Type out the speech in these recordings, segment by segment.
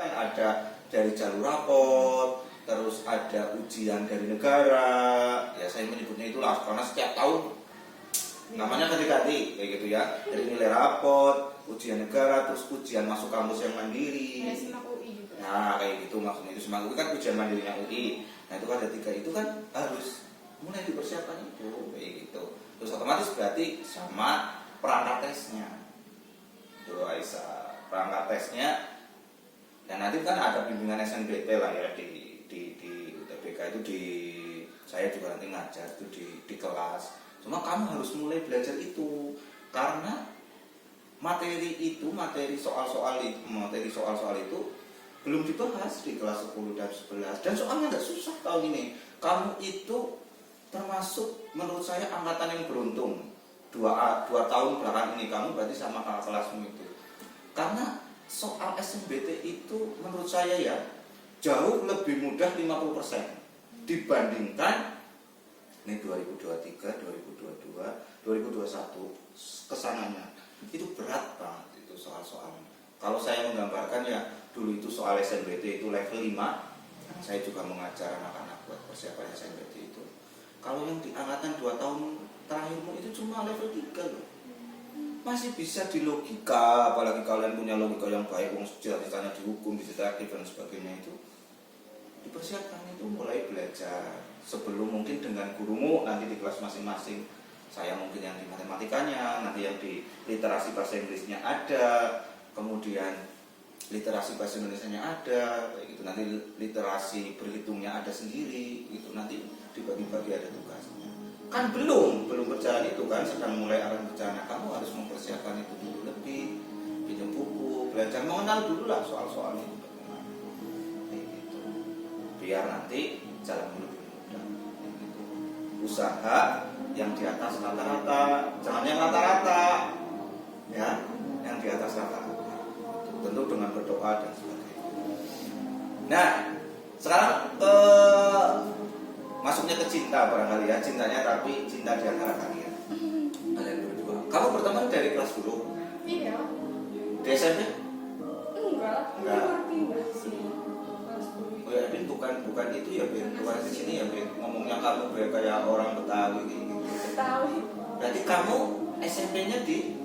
kan ada dari jalur rapot, terus ada ujian dari negara, ya saya menyebutnya itulah karena setiap tahun namanya ganti-ganti kayak gitu ya, dari nilai rapot, ujian negara, terus ujian masuk kampus yang mandiri. Ya, SIMAK UI juga. Nah kayak gitu maksudnya, itu SIMAK UI kan ujian mandirinya UI. Nah itu kan ada 3 itu kan harus mulai dipersiapkan itu kayak gitu. Terus otomatis berarti sama perangkat tesnya itu Aisyah, perangkat tesnya. Dan nanti kan ada bimbingan SNBT lah ya di UTBK itu, di saya juga nanti ngajar itu di kelas. Cuma kamu harus mulai belajar itu karena materi soal-soal itu belum dibahas di kelas 10 dan 11, dan soalnya nggak susah tahun ini. Kamu itu termasuk menurut saya angkatan yang beruntung. 2 tahun belakangan ini kamu berarti sama kakak kelasmu itu. Karena soal SNBT itu menurut saya ya jauh lebih mudah 50% dibandingkan ini 2023, 2022, 2021 kesananya. Itu berat banget itu soal-soalnya. Kalau saya menggambarkan ya, dulu itu soal SNBT itu level 5. Saya juga mengajar anak-anak buat persiapan SNBT itu. Kalau yang di angkatan 2 tahun terakhirmu itu cuma level 3 loh. Masih bisa di logika, apalagi kalian punya logika yang baik, cita-citanya di hukum, di detektif dan sebagainya itu. Dipersiapkan itu mulai belajar sebelum mungkin dengan gurumu nanti di kelas masing-masing. Saya mungkin yang di matematikanya, nanti yang di literasi bahasa Inggrisnya ada, kemudian literasi bahasa Indonesianya ada, kayak gitu. Nanti literasi berhitungnya ada sendiri, gitu. Nanti dibagi-bagi ada tugasnya. Kan belum berjalan itu kan, sedang mulai arah berjalan. Kamu harus mempersiapkan itu dulu lebih, pinjam buku, belajar mengenal dulu lah soal-soal itu. Kayak gitu. Biar nanti jalan lebih mudah. Kayak gitu. Usaha yang di atas rata-rata, jangan yang rata-rata, ya, yang di atas rata-rata. Tentu dengan berdoa dan sebagainya. Nah, sekarang masuknya ke cinta barangkali ya, cintanya tapi cinta di antara kalian berdua. Kamu berteman dari kelas dulu? Iya. Di SMP? Enggak. Pindah sih. Kelas 10. Oh ya, Bin, bukan itu ya, Bin. Bukan di sini ya, Bin. Ngomongnya kamu kayak orang Betawi gitu. Betawi. Berarti kamu SMP-nya di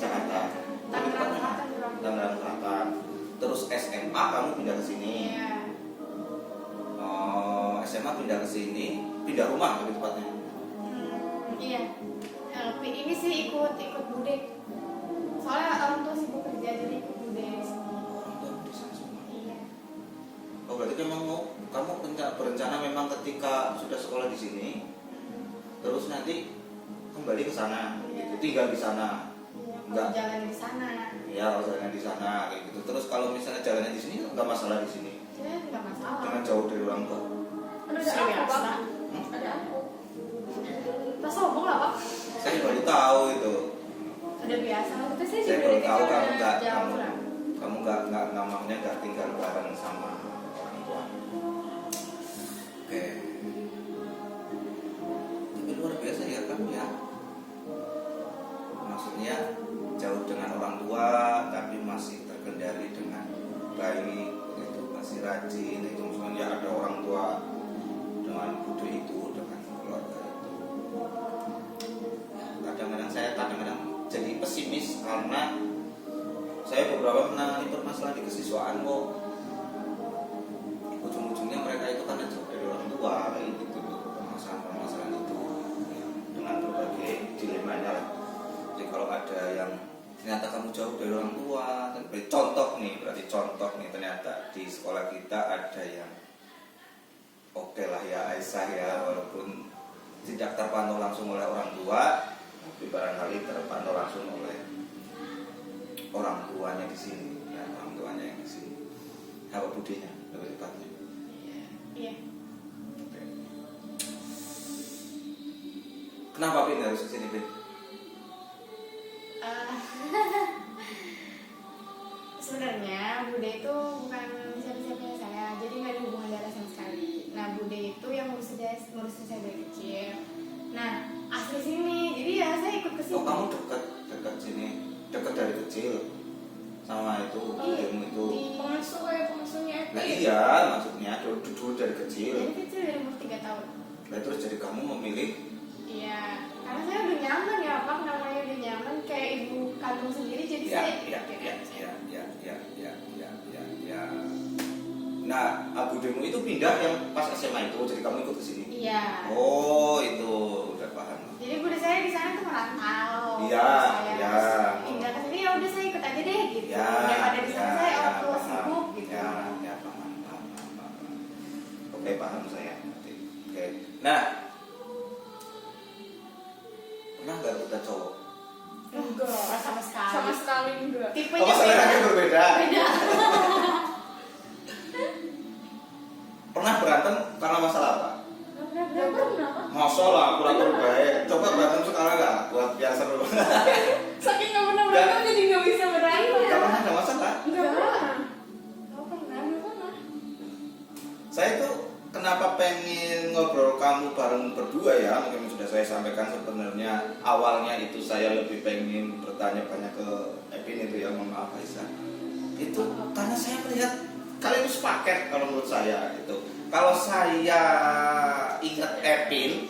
Jakarta. Tangerang Selatan. Terus SMA kamu pindah ke sini. Iya. SMA pindah ke sini, pindah rumah lebih tepatnya. Iya. Ini sih ikut bude. Soalnya orang tua sibuk kerja jadi ikut bude. Orang tua di sana semua. Iya. Oh berarti kamu berencana memang ketika sudah sekolah di sini, terus nanti kembali ke sana, gitu, tinggal di sana. Enggak jalan di sana. Iya, kalau jalan di sana kayak gitu. Terus kalau misalnya jalannya di sini nggak masalah di sini. Saya enggak masalah. Dengan jauh dari orang tua. Ada aku, Pak. Ada aku. Tak sombong lah, Pak. Saya baru tahu itu. Udah biasa. Saya baru tahu kamu nggak tinggal bareng sama orang tua. Oke. Tapi luar biasa ya kamu ya. Maksudnya jauh dengan orang tua tapi masih terkendali dengan baik, itu masih rajin, itu maksudnya ada orang tua dengan budi itu, dengan keluarga itu. Kadang-kadang jadi pesimis karena saya beberapa menangani permasalahan di kesiswaan kok ujung-ujungnya mereka itu kan jauh dari orang tua kayak gitu, permasalahan itu ya, dengan berbagai dilemanya lah. Jadi kalau ada yang ternyata kamu jauh dari orang tua, berarti contoh nih ternyata di sekolah kita ada yang oke lah ya Aisyah ya, walaupun tidak terpantau langsung oleh orang tua, tapi barangkali terpantau langsung oleh orang tuanya di sini, ya orang tuanya yang di sini. Apa budinya lebih tepatnya? Iya. Oke. Kenapa Bin harus kesini Bin? Sebenarnya Bude itu bukan siapa-siapanya saya, jadi nggak ada hubungan darah sama sekali. Nah Bude itu yang ngurusin saya dari kecil. Nah asli sini, jadi ya saya ikut ke sini. Oh kamu dekat sini, dekat dari kecil sama itu, ilmu itu. Pengasuh kayak Nah iya, maksudnya dulu dari kecil. Dari kecil, dari umur 3 tahun. Nah terus jadi kamu memilih. Iya, karena saya udah nyaman ya, Pak, namanya udah nyaman kayak ibu kandung sendiri, jadi Ya, saya ya. Nah, Budemu itu pindah yang pas SMA itu, jadi kamu ikut ke sini. Iya. Oh, itu udah paham. Jadi bude saya di sana tuh merantau. Iya, Saya iya. pindah ke sini, ya udah saya ikut aja deh gitu. Ya, Daripada di sana saya ya, waktu paham. sibuk gitu. Ya, paham. Oke, paham saya. Oke. Nah, pernah nggak kita cowok? Enggak, sama sekali. Sama sekali enggak. Tipenya Oh, masalahnya berbeda. Beda. Pernah berantem karena masalah apa? Enggak pernah. Masalah kurang baik. Coba berantem sekarang nggak? Buat biar seru. Saking nggak pernah berantem jadi nggak bisa berantem. Nggak pernah ada masalah. Nggak pernah. Nggak pernah. Saya tuh kenapa pengen ngobrol kamu bareng berdua ya, mungkin sudah saya sampaikan sebenarnya awalnya itu saya lebih pengen bertanya-tanya ke Epin itu ya, mohon maaf Aisyah. Itu karena saya melihat kalian itu sepaket kalau menurut saya itu. Kalau saya ingat Epin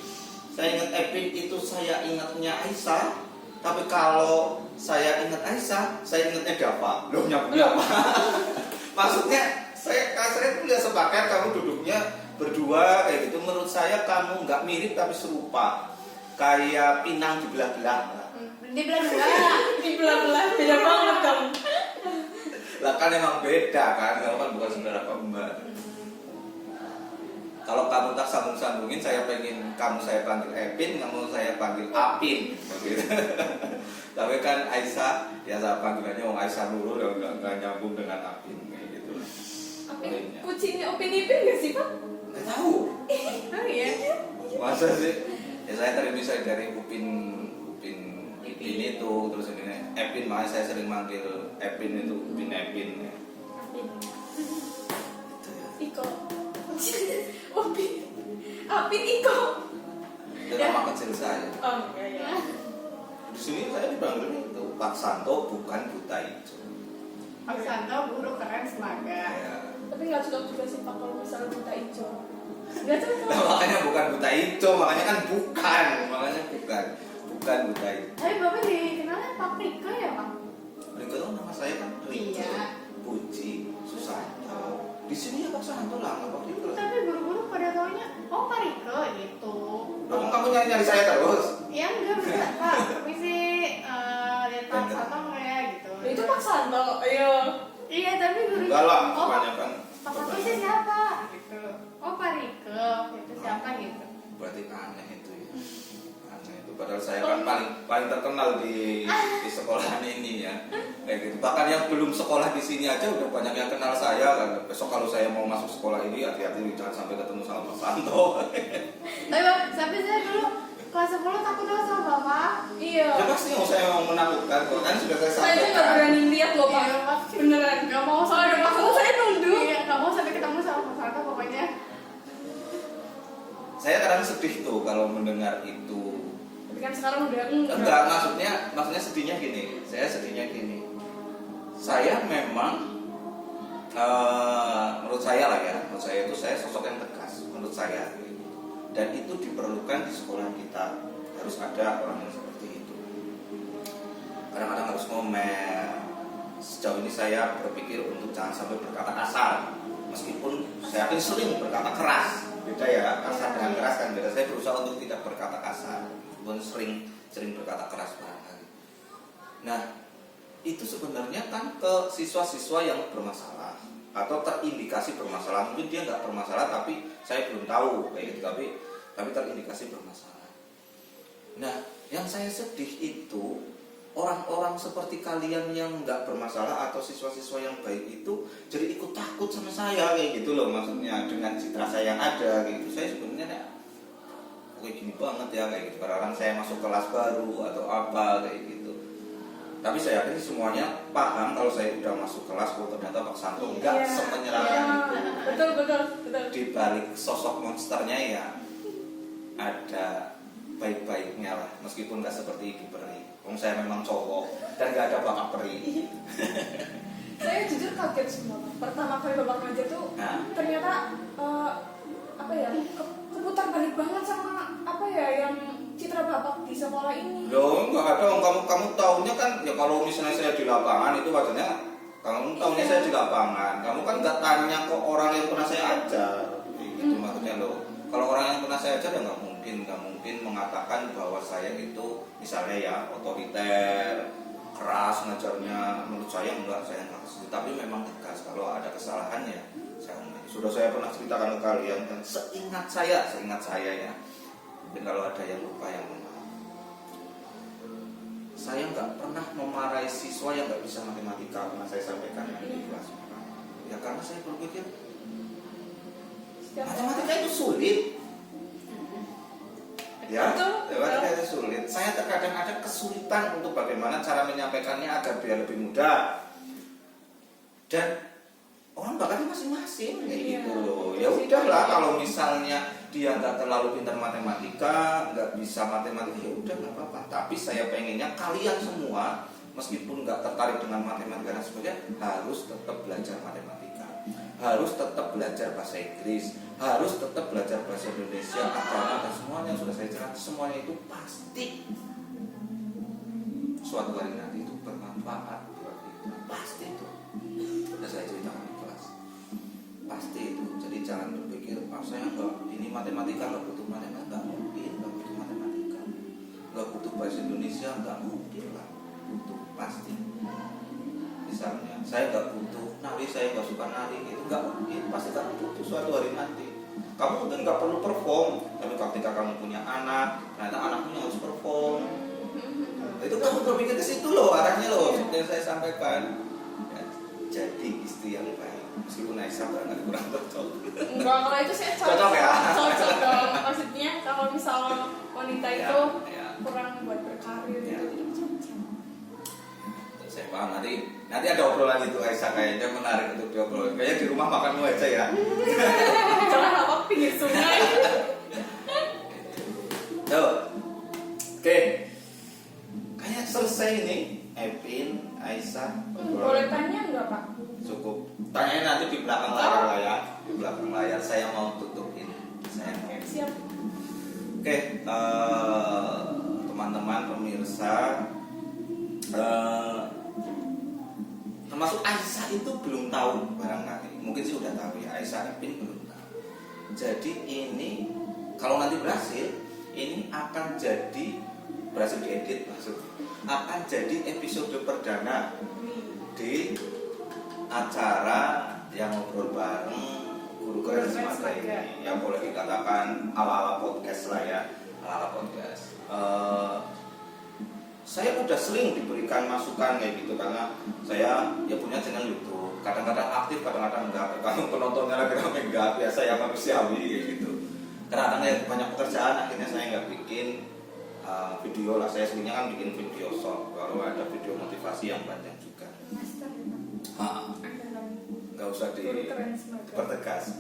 itu saya ingatnya Aisyah. Tapi kalau saya ingat Aisyah, saya ingatnya Dava. Loh nyambungnya apa? Maksudnya saya tuh lihat sepakat kamu duduknya berdua kayak gitu. Menurut saya kamu nggak mirip tapi serupa, kayak pinang dibelah-belah. Dibelah-belah. Dibelah-belah beda banget kamu. Lah kan emang beda kan, kamu kan bukan saudara kembar. Kalau kamu tak sambung-sambungin, saya pengen kamu saya panggil Epin, kamu saya panggil Apin, begitu. Tapi kan Aisyah, ya saya panggilannya Wong Aisyah Nurul, nggak nyambung dengan Apin kayak gitu. Apin, kucingnya Upin Ipin nggak sih Pak? Nggak tahu. Oh iya. Masa sih? Ya saya tadi bisa dari Upin itu, terus ini Epin, makanya saya sering manggil Epin itu Upin Epin. Itu ya. Iko. Upin. Apin Iko. Itu nama kecil saya. Oh enggak ya. Di sini saya dipanggil itu Pak Santo, bukan Buta Ijo. Pak Santo guru keren semangat. Ya. Tapi nggak cocok juga sih Pak kalau misalnya buta hijau. Nggak cocok. Nah, makanya bukan Buta Ijo, makanya kan bukan Buta Ijo. Tapi Bapak dikenalnya Pak Rika ya, Pak? Riko itu nama saya kan Riko, Iya. Puji, Susanto. Di sini ya Pak Santo lah, nggak Pak Riko. Tapi guru-guru pada taunya, oh Pak Rika gitu. Kamu nyari saya terus. Ya enggak, bisa Pak. Permisi, lihat Pak Santo nggak ya gitu. Nah, itu Pak Santo. Ayo. Iya, tapi guru. Enggak lah, Oh, kebanyakan. Pak Santo sih siapa? Gitu. Oh Pak Rika, itu siapa gitu? Berarti aneh itu ya. Aneh itu. Padahal saya kan paling terkenal di sekolahan ini ya. Kayak gitu. Bahkan yang belum sekolah di sini aja udah banyak yang kenal saya kan. Besok kalau saya mau masuk sekolah ini hati-hati jangan sampai ketemu sama Pak Santo. Tapi Bapak, sampai saya dulu kelas 10 takut doang sama Bapak. Iya. Ya pasti mau saya mau menakutkan kok kan sudah saya Saya aja nggak sampaikan. berani lihat loh Pak. Iya, Pak. Beneran. Gak mau Kalau ada Pak Santo saya nunduk. Iya, gak mau sampai ketemu sama Pak Santo pokoknya. Saya kadang sedih tuh kalau mendengar itu. Tapi kan sekarang udah Enggak, maksudnya sedihnya gini. Saya sedihnya gini. Saya memang menurut saya lah ya, menurut saya itu saya sosok yang tegas, menurut saya. Dan itu diperlukan di sekolah kita, harus ada orang yang seperti itu. Kadang-kadang harus ngomel. Sejauh ini saya berpikir untuk jangan sampai berkata kasar, meskipun saya yakin sering berkata keras. Beda ya, kasar dengan keras kan beda. Saya berusaha untuk tidak berkata kasar, meskipun sering berkata keras barangkali. Nah, itu sebenarnya kan ke siswa-siswa yang bermasalah atau terindikasi bermasalah. Mungkin dia nggak bermasalah tapi saya belum tahu kayak gitu, tapi terindikasi bermasalah. Nah, yang saya sedih itu orang-orang seperti kalian yang nggak bermasalah atau siswa-siswa yang baik itu jadi ikut takut sama saya kayak gitu loh, maksudnya dengan citra saya yang ada kayak gitu. Saya sebenarnya kayak gini banget ya kayak gitu. Kadang-kadang saya masuk kelas baru atau apa kayak gitu. Tapi saya yakin semuanya paham kalau saya udah masuk kelas, ternyata Pak Santo nggak semenyeramkan itu. Betul. Di balik sosok monsternya ya ada baik-baiknya lah, meskipun nggak seperti Ibu Peri. Saya memang cowok dan nggak ada bakat peri. Saya jujur kaget semua. Pertama kali bapak ngajar tuh Nah. ternyata apa ya keputar balik banget sama apa ya yang citra bapak di sekolah ini. Loh, enggak ada. Kamu tahunya kan ya kalau misalnya saya di lapangan itu wajarnya kamu tahunya saya di lapangan. Kamu kan nggak tanya ke orang yang pernah saya ajar. Gitu maksudnya loh. Kalau orang yang pernah saya ajar ya nggak mungkin mengatakan bahwa saya itu misalnya ya otoriter, keras ngajarnya. Menurut saya enggak, saya enggak. Tapi memang tegas. Kalau ada kesalahan ya sudah saya pernah ceritakan ke kalian dan seingat saya ya. Mungkin kalau ada yang lupa yang maaf. Saya nggak pernah memarahi siswa yang nggak bisa matematika. Pernah saya sampaikan di kelas. Ya karena saya berpikir matematika itu sulit. Ya, matematika itu sulit. Saya terkadang ada kesulitan untuk bagaimana cara menyampaikannya agar biar lebih mudah. Dan orang bakatnya masing-masing kayak gitu loh. Ya udahlah kalau misalnya dia nggak terlalu pintar matematika, nggak bisa matematika, ya udah nggak apa-apa. Tapi saya pengennya kalian semua meskipun nggak tertarik dengan matematika dan sebagainya harus tetap belajar matematika, harus tetap belajar bahasa Inggris, harus tetap belajar bahasa Indonesia, agama dan semuanya yang sudah saya ceritakan, semuanya itu pasti suatu hari nanti itu bermanfaat buat kita, pasti itu. Sudah saya ceritakan di kelas, pasti itu. Jadi jangan berpikir saya ini matematika nggak butuh matematika, nggak mungkin, nggak butuh matematika, nggak butuh bahasa Indonesia, nggak mungkin lah, butuh pasti. Misalnya saya nggak butuh nari, saya nggak suka nari, itu nggak mungkin, pasti kamu butuh suatu hari nanti. Kamu mungkin nggak perlu perform, tapi ketika kamu punya anak, ternyata anakmu yang harus perform. Nah, itu kamu berpikir ke situ loh, arahnya loh, seperti yang saya sampaikan. Ya, jadi istri yang baik, meskipun Aisyah barangkali kurang cocok. Enggak, kalau itu saya Cocok ya? Cocok dong. Maksudnya kalau misal wanita Ya, itu ya. kurang buat berkarir Ya. gitu, jadi cocok. Saya paham, nanti ada obrolan itu Aisyah kayaknya menarik untuk diobrolin. Kayaknya di rumah makanmu aja ya. Jangan apa pinggir sungai. Tuh. Oke. Kayaknya selesai ini. Epin, Aisyah. Boleh tanya nggak Pak? Cukup. Tanyain nanti di belakang layar lah ya. Di belakang layar saya mau tutupin. Saya mau. Siap. Oke, teman-teman pemirsa, termasuk Aisyah itu belum tahu barangkali. Mungkin sih udah tahu ya, Aisyah Epin belum tahu. Jadi ini kalau nanti berhasil, ini akan jadi berhasil diedit maksudnya. Akan jadi episode perdana di acara yang ngobrol bareng Guru Keren Semata ini, yang boleh dikatakan ala-ala podcast lah ya, ala-ala podcast. Saya udah sering diberikan masukan kayak gitu karena saya ya punya channel YouTube. Kadang-kadang aktif, kadang-kadang enggak. Kalau penontonnya lagi rame enggak, biasa ya manusiawi kayak gitu. Kadang-kadang ya banyak pekerjaan, akhirnya saya nggak bikin video lah. Saya sebenarnya kan bikin video short, kalau ada video motivasi yang panjang juga. Master ya Pak. Nggak usah Guru Keren Semata. dipertegas.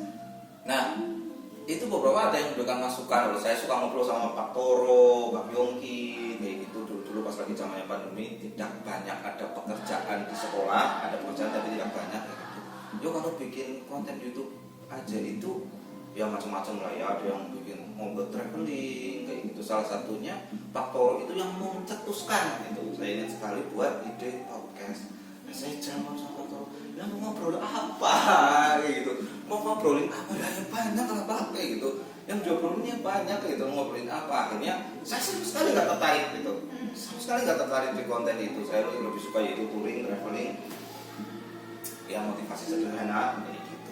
Nah, itu beberapa ada yang memberikan masukan. Saya suka ngobrol sama Pak Toro, Pak Yongki, kayak gitu. Dulu pas lagi zamannya pandemi, tidak banyak ada pekerjaan di sekolah, ada pekerjaan tapi tidak banyak. Kayak gitu. Yo kalau bikin konten YouTube aja itu ya macam-macam lah ya. Ada yang bikin mobil traveling kayak gitu. Salah satunya Pak Toro itu yang mencetuskan gitu. Saya ingat sekali buat ide podcast. Nah, saya jawab sama Pak Toro, ya mau ngobrol apa kayak gitu, mau ngobrolin apa ya banyak lah Pak kayak gitu, yang diobrolin banyak kayak gitu, mau ngobrolin apa. Akhirnya saya sama sekali nggak tertarik gitu, sama sekali nggak tertarik di konten itu. Saya lebih suka yaitu touring, traveling, yang motivasi sederhana kayak gitu.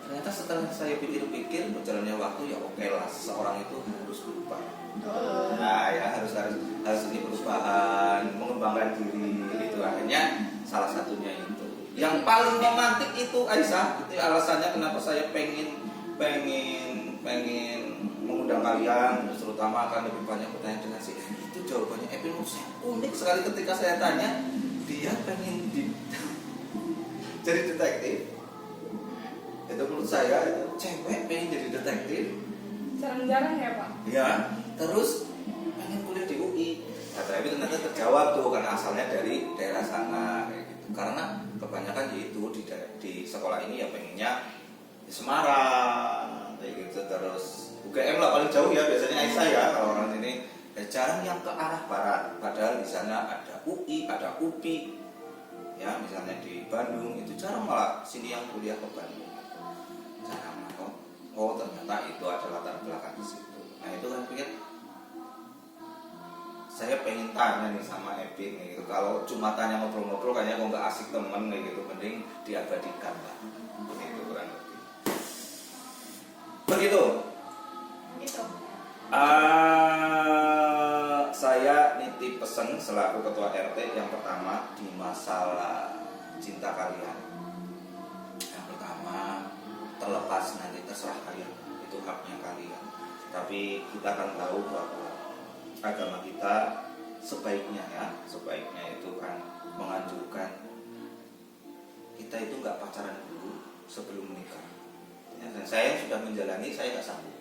Ternyata setelah saya pikir-pikir berjalannya waktu, ya oke lah, seseorang itu harus berubah. Nah ya harus ini perubahan, mengembangkan diri itu. Akhirnya salah satunya itu yang paling memantik itu Aisyah. Itu alasannya kenapa saya pengen mengundang kalian, terutama akan lebih banyak pertanyaan dengan si itu. Jawabannya Epin menurut saya unik sekali ketika saya tanya, dia pengen jadi detektif. Itu menurut saya itu cewek pengen jadi detektif. Jarang-jarang ya Pak. Ya, terus pengen kuliah di UI. Nah, tapi ternyata terjawab tuh karena asalnya dari daerah sana kayak gitu. Karena kebanyakan itu di sekolah ini ya pengennya di Semarang kayak gitu, terus UGM lah paling jauh ya biasanya Aisyah ya kalau orang sini. Jarang yang ke arah barat, padahal di sana ada UI, ada UPI, ya misalnya di Bandung itu jarang, malah sini yang kuliah ke Bandung, jarang. Oh ternyata itu ada latar belakang di situ. Nah itu kan pikir, saya pengen tanya nih sama Epin gitu. Kalau cuma tanya ngobrol-ngobrol kayaknya kok nggak asik temen nih gitu, mending diabadikan lah. Begitu kurang lebih. Begitu. Gitu. Saya nitip pesan selaku ketua RT yang pertama di masalah cinta kalian. Yang pertama, terlepas nanti terserah kalian, itu haknya kalian. Tapi kita akan tahu bahwa agama kita sebaiknya itu kan menganjurkan kita itu nggak pacaran dulu sebelum menikah. Ya, dan saya yang sudah menjalani, saya nggak sanggup.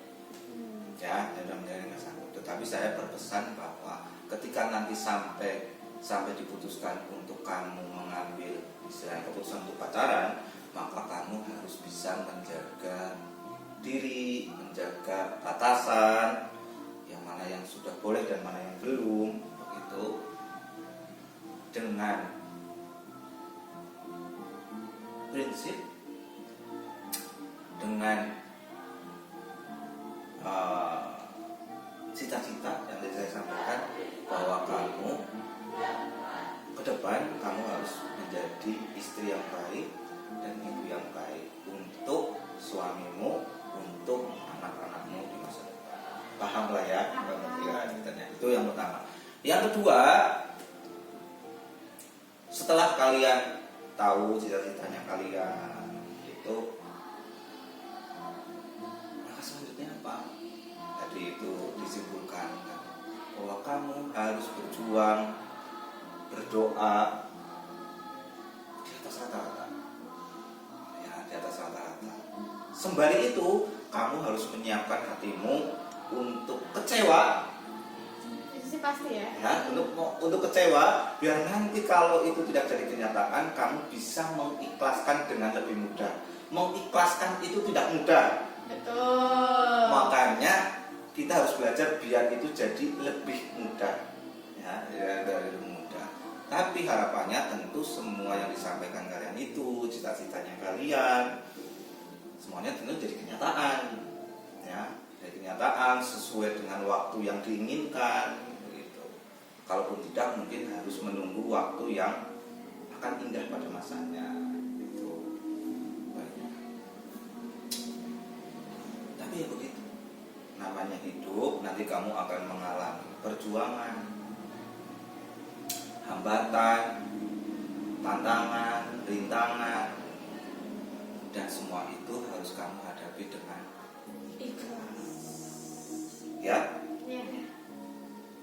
Ya, saya sudah menjalani nggak sanggup. Tetapi saya berpesan bahwa ketika nanti sampai diputuskan untuk kamu mengambil istilahnya keputusan untuk pacaran, maka kamu harus bisa menjaga diri, menjaga batasan, yang mana yang sudah boleh dan mana yang belum, begitu, dengan prinsip, dengan cita-cita yang tadi saya sampaikan, bahwa kamu ke depan kamu harus menjadi istri yang baik dan ibu yang baik untuk suamimu, untuk anak-anakmu di masa depan. Paham lah ya? Itu yang pertama. Yang kedua, setelah kalian tahu cita-citanya kalian itu, maka selanjutnya apa? Tadi itu disimpulkan bahwa kamu harus berjuang, berdoa di atas rata-rata, ya, di atas rata-rata. Sembari itu kamu harus menyiapkan hatimu untuk kecewa, Itu sih pasti ya. ya, untuk kecewa, biar nanti kalau itu tidak jadi kenyataan, kamu bisa mengikhlaskan dengan lebih mudah. Mengikhlaskan itu tidak mudah. Betul. Makanya kita harus belajar biar itu jadi lebih mudah, ya, dari lebih mudah. Tapi harapannya tentu semua yang disampaikan kalian itu, cita-citanya kalian, semuanya tentu jadi kenyataan, ya, jadi kenyataan sesuai dengan waktu yang diinginkan, begitu. Kalaupun tidak, mungkin harus menunggu waktu yang akan indah pada masanya, gitu. Banyak. Tapi ya begitu. Namanya hidup, nanti kamu akan mengalami perjuangan, hambatan, tantangan, rintangan, dan semua itu harus kamu hadapi dengan Ikhlas. ya. Ya.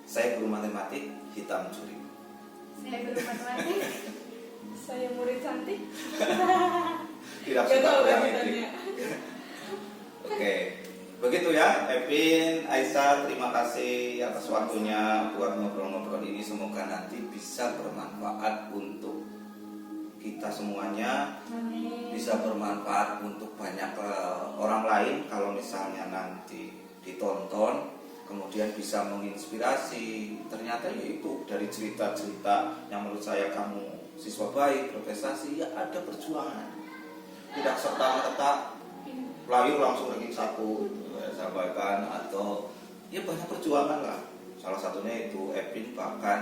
Saya guru matematik, hitam curi. Saya guru matematik. Saya murid cantik. Tidak Gak suka tahu yang lanjutannya. Oke. Begitu ya, Epin, Aisyah, terima kasih atas waktunya buat ngobrol-ngobrol ini. Semoga nanti bisa bermanfaat untuk kita semuanya, bisa bermanfaat untuk banyak orang lain. Kalau misalnya nanti ditonton, kemudian bisa menginspirasi. Ternyata ya itu dari cerita-cerita yang menurut saya kamu siswa baik, berprestasi, ya ada perjuangan. Tidak serta-merta layu langsung ranking 1 sampaikan, atau ya banyak perjuangan lah. Salah satunya itu Epin bukan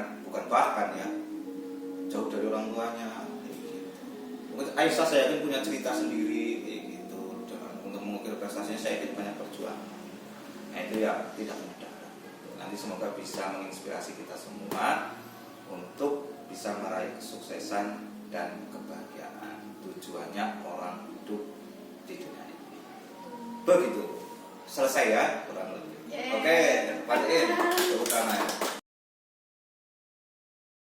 ya, jauh dari orang tuanya gitu. Aisyah saya yakin punya cerita sendiri gitu, dan untuk mengukir prestasinya saya yakin banyak perjuangan. Nah itu ya tidak mudah. Nanti semoga bisa menginspirasi kita semua untuk bisa meraih kesuksesan dan kebahagiaan. Tujuannya orang hidup di dunia ini. Begitu. Selesai ya kurang lebih. Oke, Pak In, tepuk tangan.